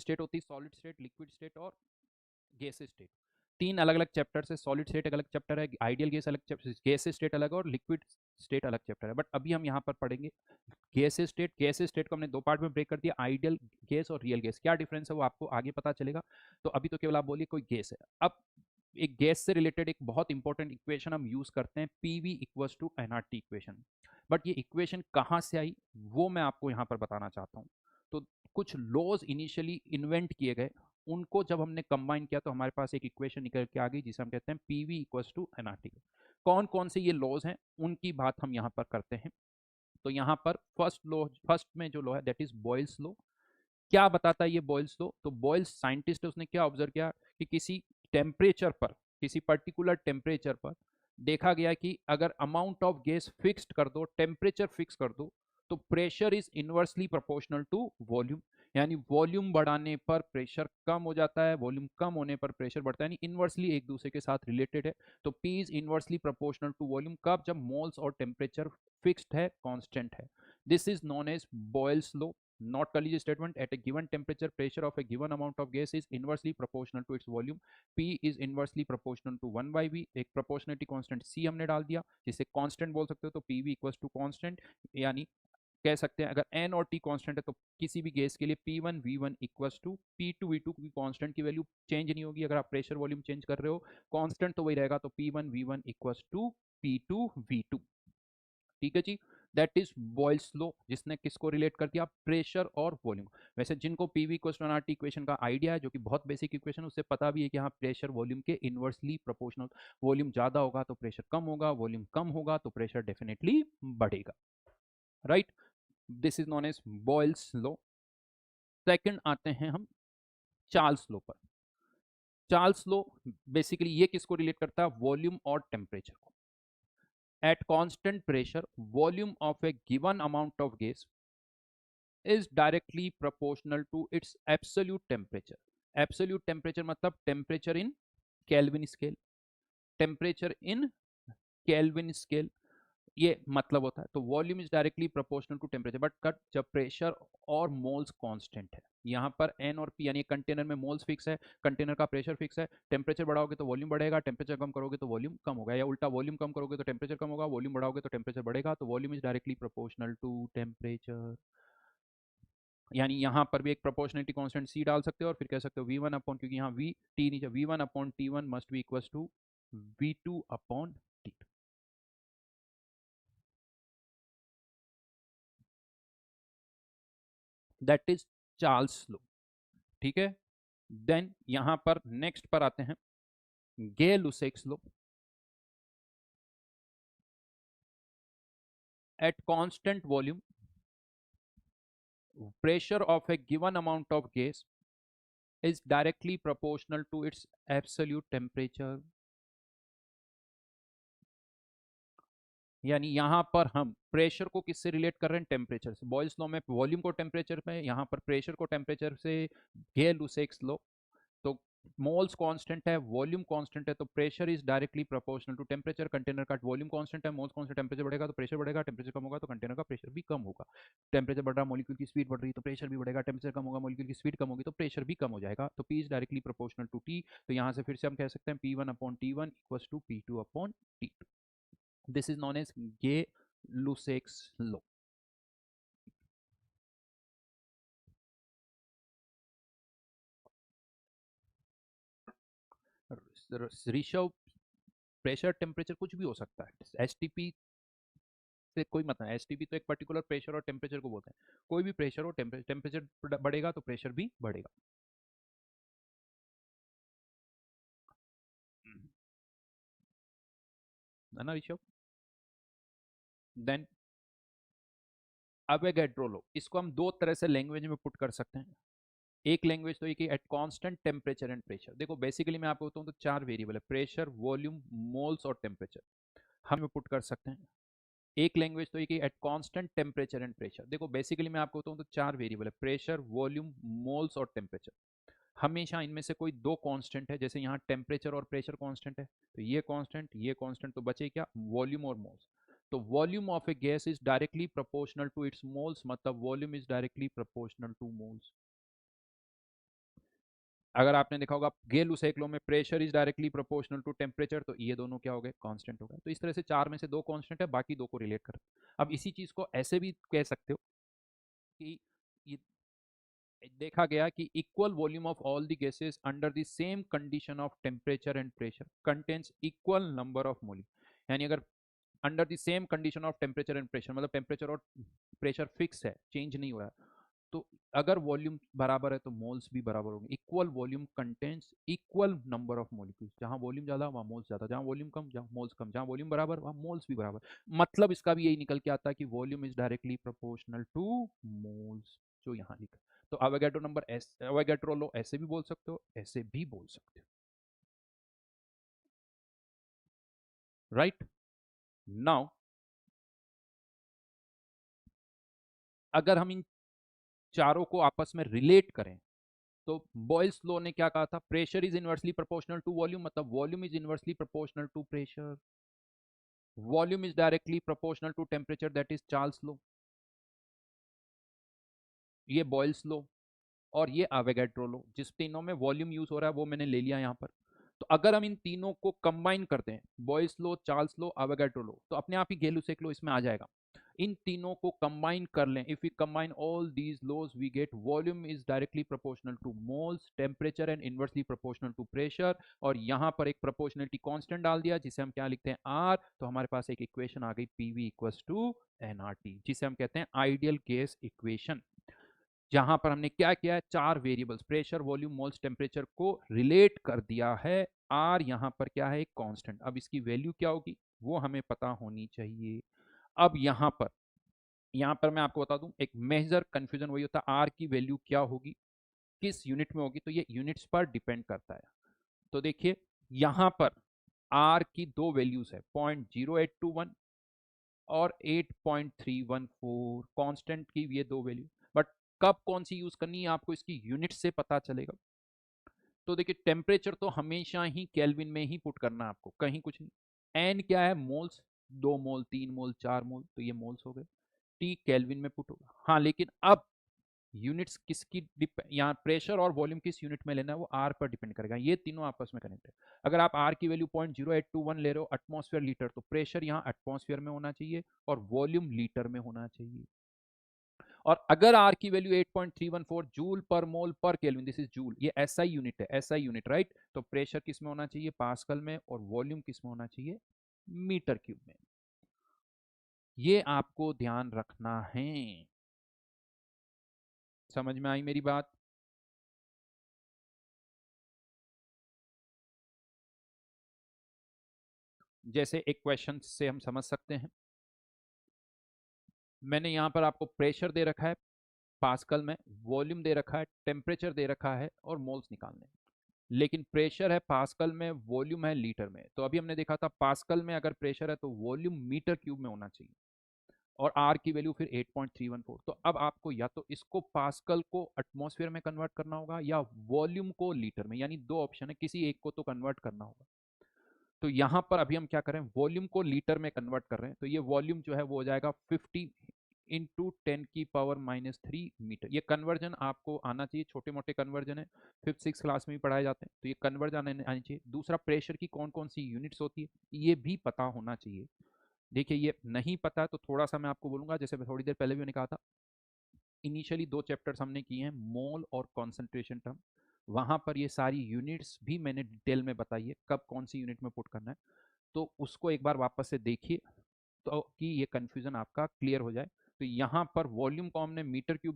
State होती है solid state, liquid state और गैस स्टेट। तीन अलग अलग चैप्टर है। सॉलिड स्टेट अलग चैप्टर है, आइडियल गैस अलग चैप्टर, गैस स्टेट अलग और लिक्विड स्टेट अलग चैप्टर है। बट अभी हम यहाँ पर पढ़ेंगे गैस स्टेट। गैस स्टेट को हमने दो पार्ट में ब्रेक कर दिया, आइडियल गैस और रियल गैस। क्या डिफरेंस है वो आपको आगे पता चलेगा। तो अभी तो केवल आप बोलिए कोई गैस है। अब एक गैस से रिलेटेड एक बहुत इंपॉर्टेंट इक्वेशन हम यूज करते हैं, PV equals to NRT equation. But ये इक्वेशन कहाँ से आई वो मैं आपको यहाँ पर बताना चाहता हूँ। तो कुछ लॉज इनिशियली इन्वेंट किए गए, उनको जब हमने कंबाइन किया तो हमारे पास एक इक्वेशन निकल के आ गई जिसे हम कहते हैं पीवी इक्वल्स टू एनआरटी। कौन कौन से ये लॉज हैं उनकी बात हम यहाँ पर करते हैं। तो यहाँ पर फर्स्ट में जो लॉ है दैट इज बॉयल्स लॉ। क्या बताता है ये बॉयल्स लॉ? तो बॉयल्स साइंटिस्ट है, उसने क्या ऑब्जर्व किया कि किसी टेम्परेचर पर, किसी पर्टिकुलर टेम्परेचर पर देखा गया कि अगर अमाउंट ऑफ गैस फिक्स्ड कर दो, टेम्परेचर फिक्स कर दो, तो pressure is inversely proportional to volume. यानी वॉल्यूम बढ़ाने पर प्रेशर कम हो जाता है, वॉल्यूम कम होने पर प्रेशर बढ़ता है, यानी इनवर्सली एक दूसरे के साथ रिलेटेड है। तो P is inversely proportional to volume कब? जब मोल्स और टेम्परेचर फिक्स्ड है, कांस्टेंट है। This is known as Boyle's law. Note कर लीजिए statement, at a given temperature pressure of a given amount of gas is inversely proportional to its volume. P is inversely proportional to 1/v। एक proportionality constant C हमने डाल दिया, जिसे constant बोल सकते हो। तो PV इक्वल्स टू कांस्टेंट, यानी कह सकते हैं अगर N और T कांस्टेंट है तो किसी भी गैस के लिए P1 V1 equals to P2 V2, क्योंकि कांस्टेंट की वैल्यू चेंज नहीं होगी। अगर आप प्रेशर वॉल्यूम चेंज कर रहे हो, कांस्टेंट तो वही रहेगा। तो P1 V1 equals to P2 V2। ठीक है जी, दैट इज बॉयल्स लॉ, जिसने किसको रिलेट कर दिया? प्रेशर और वॉल्यूम। वैसे जिनको PV equals to NRT equation का आइडिया है, जो कि बहुत बेसिक इक्वेशन, उससे पता भी है कि हाँ प्रेशर वॉल्यूम के इनवर्सली प्रोपोर्शनल। वॉल्यूम ज्यादा होगा तो प्रेशर कम होगा, वॉल्यूम कम होगा तो प्रेशर डेफिनेटली बढ़ेगा। Right, this is known as Boyle's law. Second आते हैं हम चार्ल्स लॉ पर। चार्ल्स लॉ बेसिकली ये किसको रिलेट करता है? वॉल्यूम और टेम्परेचर को। At constant pressure volume of a given amount of gas is directly proportional to its absolute temperature. Absolute temperature मतलब temperature in Kelvin scale, temperature in Kelvin scale, ये मतलब होता है। तो volume is directly proportional to temperature, but कट जब pressure और moles constant है। यहाँ पर एन और पी, यानी कंटेनर में मोल्स फिक्स है, कंटेनर का प्रेशर फिक्स है। टेम्परेचर बढ़ाओगे तो वॉल्यूम बढ़ेगा, टेम्परेचर कम करोगे तो वॉल्यूम कम होगा, या उल्टा वॉल्यूम कम करोगे तो टेम्परेचर कम होगा, वॉल्यूम बढ़ाओगे तो टेम्परेचर बढ़ेगा। तो volume is directly proportional to temperature. यानी यहाँ पर भी एक प्रोपोर्शनलिटी कांस्टेंट सी डाल सकते हो और फिर कह सकते हो वी वन अपॉन, क्योंकि यहाँ वी टी नीचे, V one upon T one must be equal to V two upon T two. That is Charles law. ठीक है, देन यहां पर नेक्स्ट पर आते हैं Gay Lussac's law. At constant volume pressure of a given amount of gas is directly proportional to its absolute temperature। यानी यहां पर हम प्रेशर को किससे रिलेट कर रहे हैं? टेम्परेचर से। बॉयल्स लॉ में वॉल्यूम को टेम्परेचर में, यहां पर प्रेशर को टेम्परेचर से। गे लुसेक्स लॉ, तो मोल्स कांस्टेंट है, वॉल्यूम कांस्टेंट है, तो pressure is directly proportional to temperature. Container का वॉल्यूम कांस्टेंट है, मोल्स कांस्टेंट, टेम्परेचर बढ़ेगा तो प्रेशर बढ़ेगा, टेम्परेचर कम होगा तो कंटेनर का प्रेशर भी कम होगा। टेम्परेचर बढ़ रहा, मॉलिक्यूल की स्पीड बढ़ रही तो प्रेशर भी बढ़ेगा, टेम्परेचर कम होगा, मॉलिक्यूल की स्पीड कम होगी तो प्रेशर भी कम हो जाएगा। तो P is directly proportional to T. तो यहाँ से फिर से हम कह सकते हैं P one upon T one equal to P two upon T two. This is known as Gay Lussac's law. Rishabh, pressure temperature कुछ भी हो सकता है, एसटीपी से कोई मतलब, एसटीपी तो एक पर्टिकुलर प्रेशर और टेम्परेचर को बोलते हैं। कोई भी प्रेशर हो, टेम्परेचर बढ़ेगा तो प्रेशर भी बढ़ेगा। है ना ऋषभ? देन अवोगाड्रो लॉ, इसको हम दो तरह से लैंग्वेज में पुट कर सकते हैं। एक लैंग्वेज तो ये कि at constant temperature and pressure. देखो बेसिकली मैं आपको बताऊं तो चार वेरिएबल है, प्रेशर, वॉल्यूम, मोल्स और टेम्परेचर, हम पुट कर सकते हैं। एक लैंग्वेज तो ये कि at constant temperature and pressure. देखो बेसिकली मैं आपको बताऊं तो चार वेरिएबल है, प्रेशर, वॉल्यूम, मोल्स और टेम्परेचर। हमेशा इनमें से कोई दो कांस्टेंट है, जैसे यहाँ टेम्परेचर और प्रेशर कांस्टेंट है, तो ये कांस्टेंट, तो बचे क्या? वॉल्यूम और मोल्स। तो volume of a gas is directly proportional to its moles, मतलब volume is directly proportional to moles. अगर आपने देखा होगा गेलुसेक लॉ में pressure is directly proportional to temperature, तो ये दोनों क्या हो गए, कांस्टेंट हो गए। तो इस तरह से चार में से दो कांस्टेंट है, बाकी दो को रिलेट कर। अब इसी चीज को ऐसे भी कह सकते हो कि ये देखा गया कि equal volume of all the gases under the same condition of temperature and pressure contains equal number of mole. यानी अगर under the same condition of temperature and pressure, मतलब टेम्परेचर और प्रेशर फिक्स है, चेंज नहीं हो रहा है, तो अगर वॉल्यूम बराबर है तो मोल्स भी बराबर होंगे। Equal volume contents equal number of molecules, जहां वॉल्यूम ज्यादा वहां मोल्स ज्यादा, जहां वॉल्यूम कम जहां मोल्स कम, जहां वॉल्यूम बराबर वहां मोल्स भी बराबर। मतलब इसका भी यही निकल के आता है कि volume is directly proportional to moles, जो यहाँ लिखा। तो अवोगाड्रो नंबर अवोगाड्रो लॉ ऐसे भी बोल सकते हो, ऐसे भी बोल सकते हो, राइट। नाउ अगर हम इन चारों को आपस में रिलेट करें, तो बॉयल्स लॉ ने क्या कहा था, pressure is inversely proportional to volume, मतलब volume is inversely proportional to pressure. Volume is directly proportional to temperature, that is Charles law. ये बॉयल्स लॉ और ये अवोगाड्रो लॉ, जिस तीनों में वॉल्यूम यूज हो रहा है वो मैंने ले लिया यहाँ पर। तो अगर हम इन तीनों को कंबाइन करते हैं, Boyle's law, Charles law, Avogadro law, तो अपने आप ही गेलुसेक लॉ इसमें आ जाएगा। इन तीनों को कंबाइन कर लें, if we combine all these laws we get volume is directly proportional to moles, temperature and inversely proportional to pressure, और यहाँ पर एक प्रोपोर्शनलिटी कांस्टेंट डाल दिया जिसे हम क्या लिखते हैं, आर। तो हमारे पास एक इक्वेशन आ गई, पीवी इक्वल्स टू एनआरटी, जिसे हम कहते हैं आइडियल गैस इक्वेशन। जहां पर हमने क्या किया है, चार variables pressure, volume, moles, temperature को रिलेट कर दिया है। आर यहाँ पर क्या है, एक कांस्टेंट। अब इसकी वैल्यू क्या होगी वो हमें पता होनी चाहिए। अब यहाँ पर मैं आपको बता दूं, एक मेजर कंफ्यूजन वही होता है, आर की वैल्यू क्या होगी, किस यूनिट में होगी, तो ये यूनिट्स पर डिपेंड करता है। तो देखिए यहाँ पर आर की दो वैल्यूज है, 0.0821 और 8.314, कांस्टेंट की ये दो वैल्यू। बट कब कौन सी यूज करनी है आपको इसकी यूनिट से पता चलेगा। तो देखिए टेम्परेचर तो हमेशा ही केल्विन में ही पुट करना है आपको, कहीं कुछ नहीं। एन क्या है, मोल्स, 2 मोल, 3 मोल, 4 मोल, तो ये मोल्स हो गए। टी केल्विन में पुट होगा, हाँ, लेकिन अब यूनिट्स किसकी यहाँ प्रेशर और वॉल्यूम किस यूनिट में लेना है वो आर पर डिपेंड करेगा। ये तीनों आपस में कनेक्ट है। अगर आप आर की वैल्यू 0.0821 ले रहे हो एटमॉस्फेयर लीटर, तो प्रेशर यहाँ एटमॉस्फेयर में होना चाहिए और वॉल्यूम लीटर में होना चाहिए। और अगर आर की वैल्यू 8.314 जूल पर मोल पर केल्विन, दिस इज जूल, ये एसआई यूनिट है, एसआई यूनिट, राइट। तो प्रेशर किस में होना चाहिए, पास्कल में, और वॉल्यूम किस में होना चाहिए, मीटर क्यूब में। ये आपको ध्यान रखना है। समझ में आई मेरी बात। जैसे एक क्वेश्चन से हम समझ सकते हैं, मैंने यहां पर आपको प्रेशर दे रखा है पास्कल में, वॉल्यूम दे रखा है, टेम्परेचर दे रखा है, और मोल्स निकालने हैं। लेकिन प्रेशर है पास्कल में, वॉल्यूम है लीटर में। तो अभी हमने देखा था पास्कल में अगर प्रेशर है तो वॉल्यूम मीटर क्यूब में होना चाहिए, और आर की वैल्यू फिर 8.314। तो अब आपको या तो इसको पास्कल को एटमॉस्फेयर में कन्वर्ट करना होगा या वॉल्यूम को लीटर में, यानी दो ऑप्शन है, किसी एक को तो कन्वर्ट करना होगा। तो यहां पर अभी हम क्या करें, वॉल्यूम को लीटर में कन्वर्ट कर रहे हैं। तो ये वॉल्यूम जो है वो हो जाएगा 50 × 10⁻³ मीटर। ये कन्वर्जन आपको आना चाहिए, छोटे मोटे कन्वर्जन है, 5th 6th क्लास में भी पढ़ाए जाते हैं, तो ये कन्वर्जन आनी चाहिए। दूसरा, प्रेशर की कौन कौन सी यूनिट्स होती है ये भी पता होना चाहिए। देखिए ये नहीं पता है तो थोड़ा सा मैं आपको बोलूंगा, जैसे थोड़ी देर पहले भी मैंने कहा था, इनिशियली दो चैप्टर्स हमने किए हैं, मोल और कॉन्सेंट्रेशन टर्म। वहां पर ये सारी यूनिट्स भी मैंने डिटेल में बताई है, कब कौन सी यूनिट में पुट करना है। तो उसको एक बार वापस से देखिए, तो कि ये कन्फ्यूजन आपका क्लियर हो जाए। तो यहाँ पर वॉल्यूम को हमने मीटर क्यूब